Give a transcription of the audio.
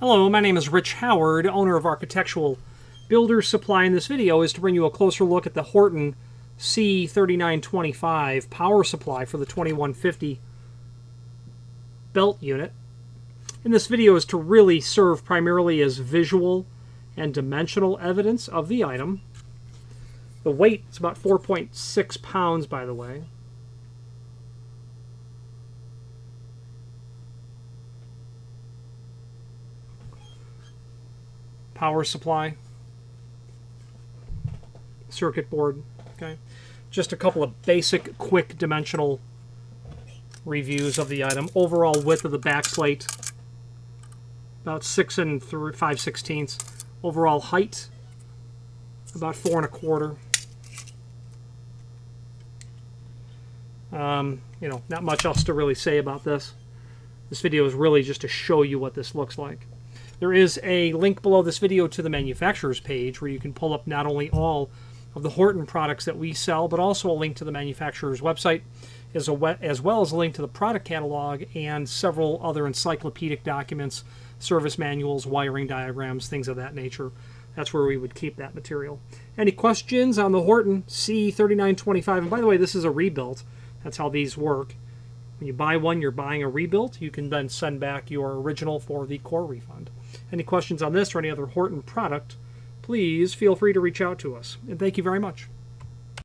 Hello, my name is Rich Howard, owner of Architectural Builder's Supply. In this video is to bring you a closer look at the Horton RC3925 Power Supply for the 2150 belt unit. And this video is to really serve primarily as visual and dimensional evidence of the item. The weight is about 4.6 pounds, by the way. Power supply, circuit board, okay. Just a couple of basic, quick dimensional reviews of the item. Overall width of the backplate, about 6 5/16. Overall height, about 4 1/4. Not much else to really say about this. This video is really just to show you what this looks like. There is a link below this video to the manufacturer's page where you can pull up not only all of the Horton products that we sell, but also a link to the manufacturer's website, as well as a link to the product catalog and several other encyclopedic documents, service manuals, wiring diagrams, things of that nature. That's where we would keep that material. Any questions on the Horton C3925? And by the way, this is a rebuilt. That's how these work. When you buy one, you're buying a rebuilt. You can then send back your original for the core refund. Any questions on this or any other Horton product, please feel free to reach out to us. And thank you very much.